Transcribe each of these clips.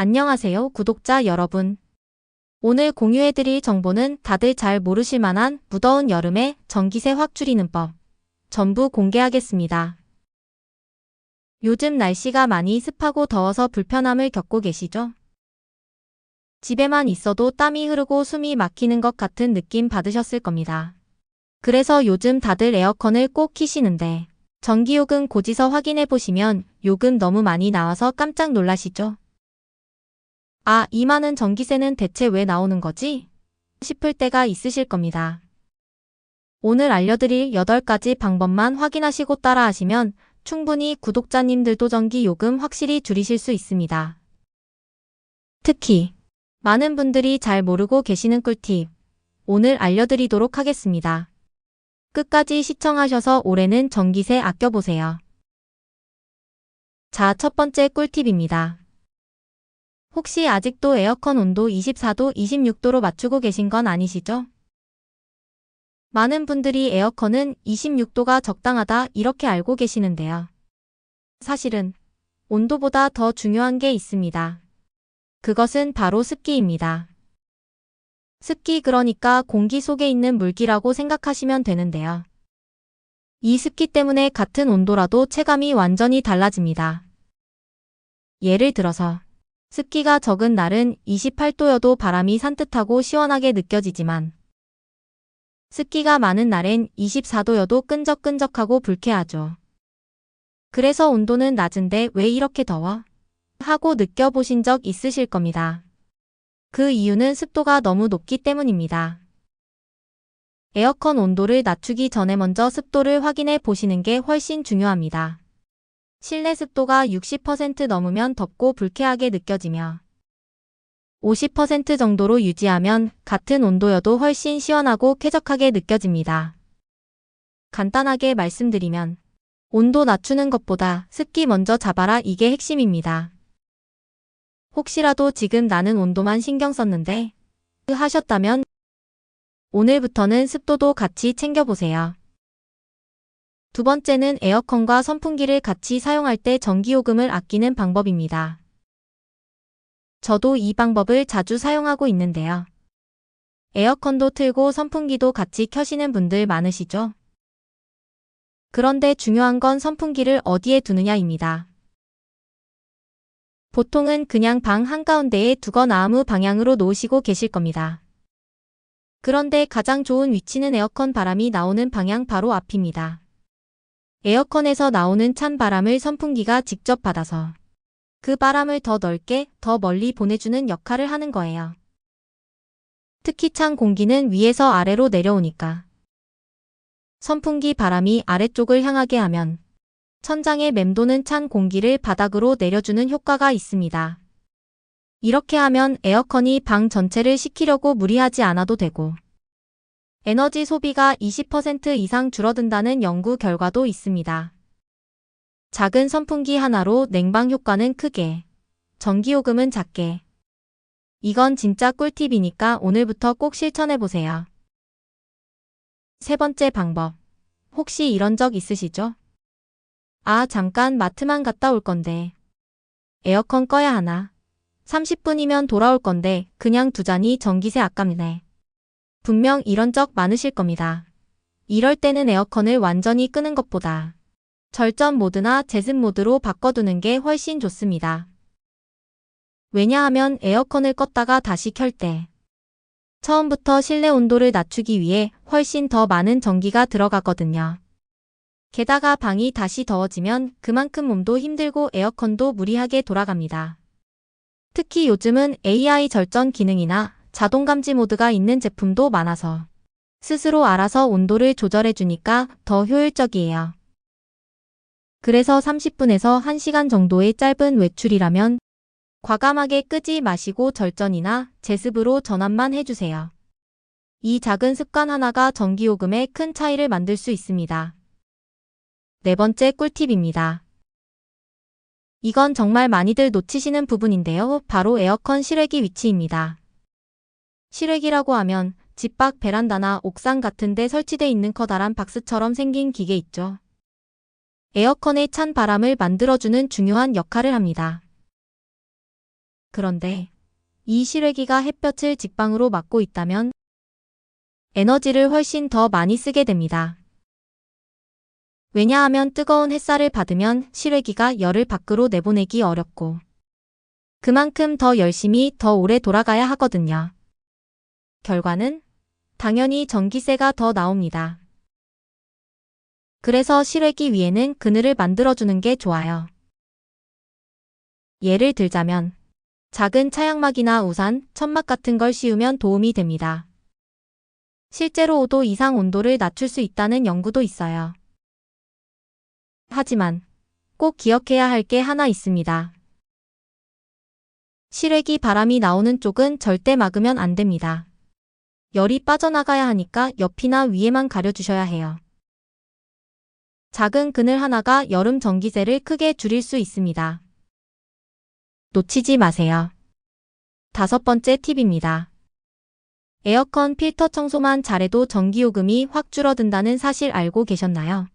안녕하세요, 구독자 여러분. 오늘 공유해드릴 정보는 다들 잘 모르실 만한 무더운 여름에 전기세 확 줄이는 법. 전부 공개하겠습니다. 요즘 날씨가 많이 습하고 더워서 불편함을 겪고 계시죠? 집에만 있어도 땀이 흐르고 숨이 막히는 것 같은 느낌 받으셨을 겁니다. 그래서 요즘 다들 에어컨을 꼭 켜시는데 전기요금 고지서 확인해 보시면 요금 너무 많이 나와서 깜짝 놀라시죠? 아, 이 많은 전기세는 대체 왜 나오는 거지? 싶을 때가 있으실 겁니다. 오늘 알려드릴 8가지 방법만 확인하시고 따라하시면 충분히 구독자님들도 전기 요금 확실히 줄이실 수 있습니다. 특히 많은 분들이 잘 모르고 계시는 꿀팁, 오늘 알려드리도록 하겠습니다. 끝까지 시청하셔서 올해는 전기세 아껴보세요. 자, 첫 번째 꿀팁입니다. 혹시 아직도 에어컨 온도 24도, 26도로 맞추고 계신 건 아니시죠? 많은 분들이 에어컨은 26도가 적당하다 이렇게 알고 계시는데요. 사실은 온도보다 더 중요한 게 있습니다. 그것은 바로 습기입니다. 습기, 그러니까 공기 속에 있는 물기라고 생각하시면 되는데요. 이 습기 때문에 같은 온도라도 체감이 완전히 달라집니다. 예를 들어서 습기가 적은 날은 28도여도 바람이 산뜻하고 시원하게 느껴지지만 습기가 많은 날엔 24도여도 끈적끈적하고 불쾌하죠. 그래서 온도는 낮은데 왜 이렇게 더워? 하고 느껴보신 적 있으실 겁니다. 그 이유는 습도가 너무 높기 때문입니다. 에어컨 온도를 낮추기 전에 먼저 습도를 확인해 보시는 게 훨씬 중요합니다. 실내 습도가 60% 넘으면 덥고 불쾌하게 느껴지며 50% 정도로 유지하면 같은 온도여도 훨씬 시원하고 쾌적하게 느껴집니다. 간단하게 말씀드리면 온도 낮추는 것보다 습기 먼저 잡아라, 이게 핵심입니다. 혹시라도 지금 나는 온도만 신경 썼는데 하셨다면 오늘부터는 습도도 같이 챙겨보세요. 두 번째는 에어컨과 선풍기를 같이 사용할 때 전기요금을 아끼는 방법입니다. 저도 이 방법을 자주 사용하고 있는데요. 에어컨도 틀고 선풍기도 같이 켜시는 분들 많으시죠? 그런데 중요한 건 선풍기를 어디에 두느냐입니다. 보통은 그냥 방 한가운데에 두거나 아무 방향으로 놓으시고 계실 겁니다. 그런데 가장 좋은 위치는 에어컨 바람이 나오는 방향 바로 앞입니다. 에어컨에서 나오는 찬 바람을 선풍기가 직접 받아서 그 바람을 더 넓게, 더 멀리 보내주는 역할을 하는 거예요. 특히 찬 공기는 위에서 아래로 내려오니까 선풍기 바람이 아래쪽을 향하게 하면 천장에 맴도는 찬 공기를 바닥으로 내려주는 효과가 있습니다. 이렇게 하면 에어컨이 방 전체를 식히려고 무리하지 않아도 되고 에너지 소비가 20% 이상 줄어든다는 연구 결과도 있습니다. 작은 선풍기 하나로 냉방 효과는 크게, 전기요금은 작게. 이건 진짜 꿀팁이니까 오늘부터 꼭 실천해보세요. 세 번째 방법. 혹시 이런 적 있으시죠? 아, 잠깐 마트만 갔다 올 건데 에어컨 꺼야 하나? 30분이면 돌아올 건데 그냥 두자니 전기세 아깝네. 분명 이런 적 많으실 겁니다. 이럴 때는 에어컨을 완전히 끄는 것보다 절전 모드나 제습 모드로 바꿔두는 게 훨씬 좋습니다. 왜냐하면 에어컨을 껐다가 다시 켤 때 처음부터 실내 온도를 낮추기 위해 훨씬 더 많은 전기가 들어가거든요. 게다가 방이 다시 더워지면 그만큼 몸도 힘들고 에어컨도 무리하게 돌아갑니다. 특히 요즘은 AI 절전 기능이나 자동 감지 모드가 있는 제품도 많아서 스스로 알아서 온도를 조절해주니까 더 효율적이에요. 그래서 30분에서 1시간 정도의 짧은 외출이라면 과감하게 끄지 마시고 절전이나 제습으로 전환만 해주세요. 이 작은 습관 하나가 전기요금에 큰 차이를 만들 수 있습니다. 네 번째 꿀팁입니다. 이건 정말 많이들 놓치시는 부분인데요. 바로 에어컨 실외기 위치입니다. 실외기라고 하면 집 밖 베란다나 옥상 같은 데 설치되어 있는 커다란 박스처럼 생긴 기계 있죠. 에어컨의 찬 바람을 만들어주는 중요한 역할을 합니다. 그런데 이 실외기가 햇볕을 직방으로 맞고 있다면 에너지를 훨씬 더 많이 쓰게 됩니다. 왜냐하면 뜨거운 햇살을 받으면 실외기가 열을 밖으로 내보내기 어렵고 그만큼 더 열심히 더 오래 돌아가야 하거든요. 결과는 당연히 전기세가 더 나옵니다. 그래서 실외기 위에는 그늘을 만들어주는 게 좋아요. 예를 들자면 작은 차양막이나 우산, 천막 같은 걸 씌우면 도움이 됩니다. 실제로 5도 이상 온도를 낮출 수 있다는 연구도 있어요. 하지만 꼭 기억해야 할 게 하나 있습니다. 실외기 바람이 나오는 쪽은 절대 막으면 안 됩니다. 열이 빠져나가야 하니까 옆이나 위에만 가려주셔야 해요. 작은 그늘 하나가 여름 전기세를 크게 줄일 수 있습니다. 놓치지 마세요. 5번째 팁입니다. 에어컨 필터 청소만 잘해도 전기요금이 확 줄어든다는 사실 알고 계셨나요?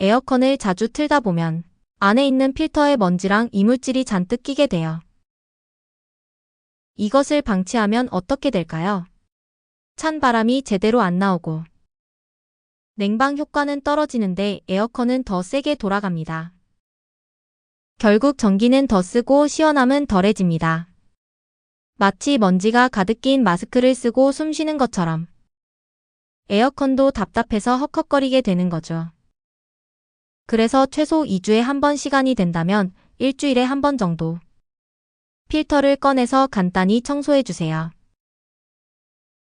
에어컨을 자주 틀다 보면 안에 있는 필터에 먼지랑 이물질이 잔뜩 끼게 돼요. 이것을 방치하면 어떻게 될까요? 찬 바람이 제대로 안 나오고 냉방 효과는 떨어지는데 에어컨은 더 세게 돌아갑니다. 결국 전기는 더 쓰고 시원함은 덜해집니다. 마치 먼지가 가득 낀 마스크를 쓰고 숨 쉬는 것처럼 에어컨도 답답해서 헉헉거리게 되는 거죠. 그래서 최소 2주에 한 번 시간이 된다면 일주일에 한 번 정도 필터를 꺼내서 간단히 청소해 주세요.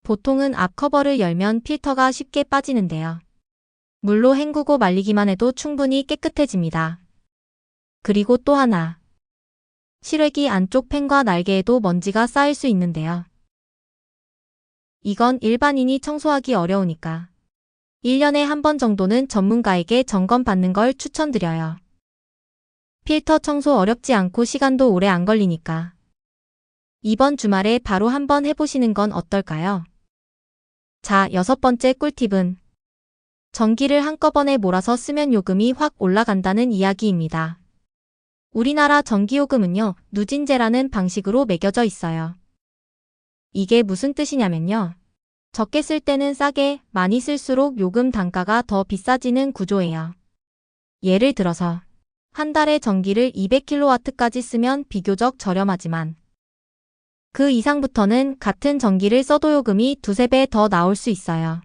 보통은 앞 커버를 열면 필터가 쉽게 빠지는데요. 물로 헹구고 말리기만 해도 충분히 깨끗해집니다. 그리고 또 하나. 실외기 안쪽 팬과 날개에도 먼지가 쌓일 수 있는데요. 이건 일반인이 청소하기 어려우니까 1년에 한 번 정도는 전문가에게 점검받는 걸 추천드려요. 필터 청소 어렵지 않고 시간도 오래 안 걸리니까 이번 주말에 바로 한번 해보시는 건 어떨까요? 자, 6번째 꿀팁은 전기를 한꺼번에 몰아서 쓰면 요금이 확 올라간다는 이야기입니다. 우리나라 전기요금은요, 누진제라는 방식으로 매겨져 있어요. 이게 무슨 뜻이냐면요. 적게 쓸 때는 싸게, 많이 쓸수록 요금 단가가 더 비싸지는 구조예요. 예를 들어서 한 달에 전기를 200kW까지 쓰면 비교적 저렴하지만 그 이상부터는 같은 전기를 써도 요금이 2~3배 더 나올 수 있어요.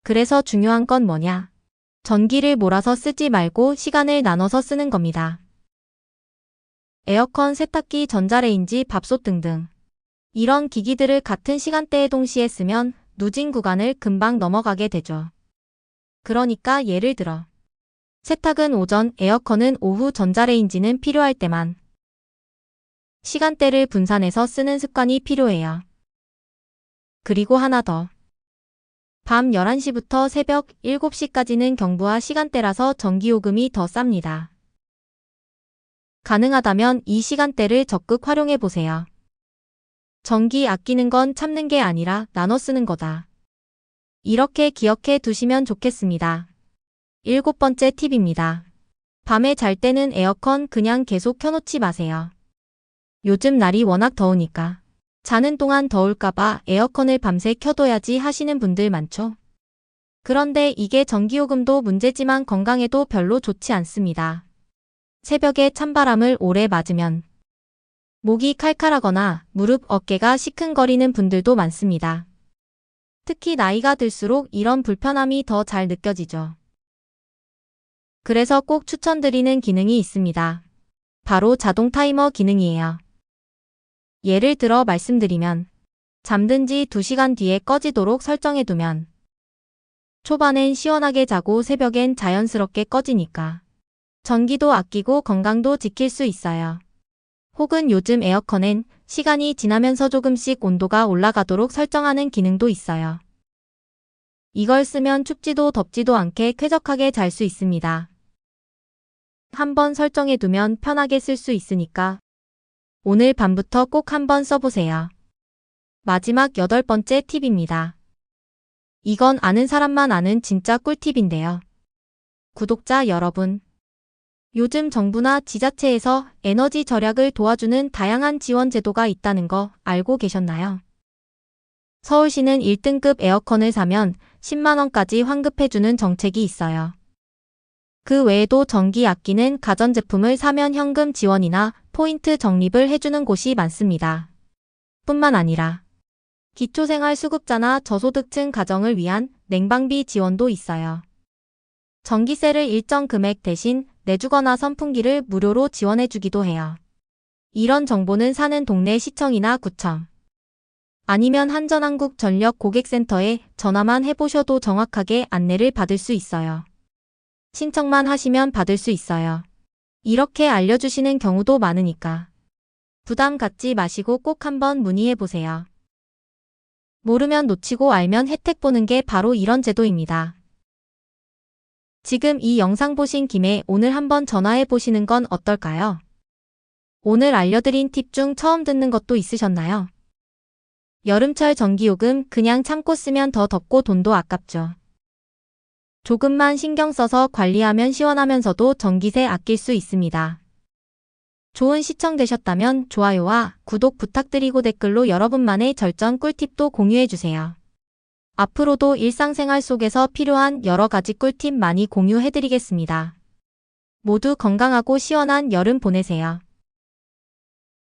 그래서 중요한 건 뭐냐? 전기를 몰아서 쓰지 말고 시간을 나눠서 쓰는 겁니다. 에어컨, 세탁기, 전자레인지, 밥솥 등등 이런 기기들을 같은 시간대에 동시에 쓰면 누진 구간을 금방 넘어가게 되죠. 그러니까 예를 들어 세탁은 오전, 에어컨은 오후, 전자레인지는 필요할 때만 시간대를 분산해서 쓰는 습관이 필요해요. 그리고 하나 더. 밤 11시부터 새벽 7시까지는 경부하 시간대라서 전기요금이 더 쌉니다. 가능하다면 이 시간대를 적극 활용해 보세요. 전기 아끼는 건 참는 게 아니라 나눠 쓰는 거다. 이렇게 기억해 두시면 좋겠습니다. 7번째 팁입니다. 밤에 잘 때는 에어컨 그냥 계속 켜놓지 마세요. 요즘 날이 워낙 더우니까 자는 동안 더울까봐 에어컨을 밤새 켜둬야지 하시는 분들 많죠? 그런데 이게 전기요금도 문제지만 건강에도 별로 좋지 않습니다. 새벽에 찬바람을 오래 맞으면 목이 칼칼하거나 무릎, 어깨가 시큰거리는 분들도 많습니다. 특히 나이가 들수록 이런 불편함이 더 잘 느껴지죠. 그래서 꼭 추천드리는 기능이 있습니다. 바로 자동 타이머 기능이에요. 예를 들어 말씀드리면 잠든 지 2시간 뒤에 꺼지도록 설정해두면 초반엔 시원하게 자고 새벽엔 자연스럽게 꺼지니까 전기도 아끼고 건강도 지킬 수 있어요. 혹은 요즘 에어컨엔 시간이 지나면서 조금씩 온도가 올라가도록 설정하는 기능도 있어요. 이걸 쓰면 춥지도 덥지도 않게 쾌적하게 잘 수 있습니다. 한번 설정해두면 편하게 쓸 수 있으니까 오늘 밤부터 꼭 한번 써보세요. 마지막 8번째 팁입니다. 이건 아는 사람만 아는 진짜 꿀팁인데요. 구독자 여러분, 요즘 정부나 지자체에서 에너지 절약을 도와주는 다양한 지원 제도가 있다는 거 알고 계셨나요? 서울시는 1등급 에어컨을 사면 10만 원까지 환급해주는 정책이 있어요. 그 외에도 전기 아끼는 가전제품을 사면 현금 지원이나 포인트 적립을 해주는 곳이 많습니다. 뿐만 아니라 기초생활수급자나 저소득층 가정을 위한 냉방비 지원도 있어요. 전기세를 일정 금액 대신 내주거나 선풍기를 무료로 지원해주기도 해요. 이런 정보는 사는 동네 시청이나 구청, 아니면 한전한국전력 고객센터에 전화만 해보셔도 정확하게 안내를 받을 수 있어요. 신청만 하시면 받을 수 있어요. 이렇게 알려주시는 경우도 많으니까 부담 갖지 마시고 꼭 한번 문의해보세요. 모르면 놓치고 알면 혜택 보는 게 바로 이런 제도입니다. 지금 이 영상 보신 김에 오늘 한번 전화해 보시는 건 어떨까요? 오늘 알려드린 팁 중 처음 듣는 것도 있으셨나요? 여름철 전기요금 그냥 참고 쓰면 더 덥고 돈도 아깝죠. 조금만 신경 써서 관리하면 시원하면서도 전기세 아낄 수 있습니다. 좋은 시청 되셨다면 좋아요와 구독 부탁드리고 댓글로 여러분만의 절전 꿀팁도 공유해주세요. 앞으로도 일상생활 속에서 필요한 여러 가지 꿀팁 많이 공유해드리겠습니다. 모두 건강하고 시원한 여름 보내세요.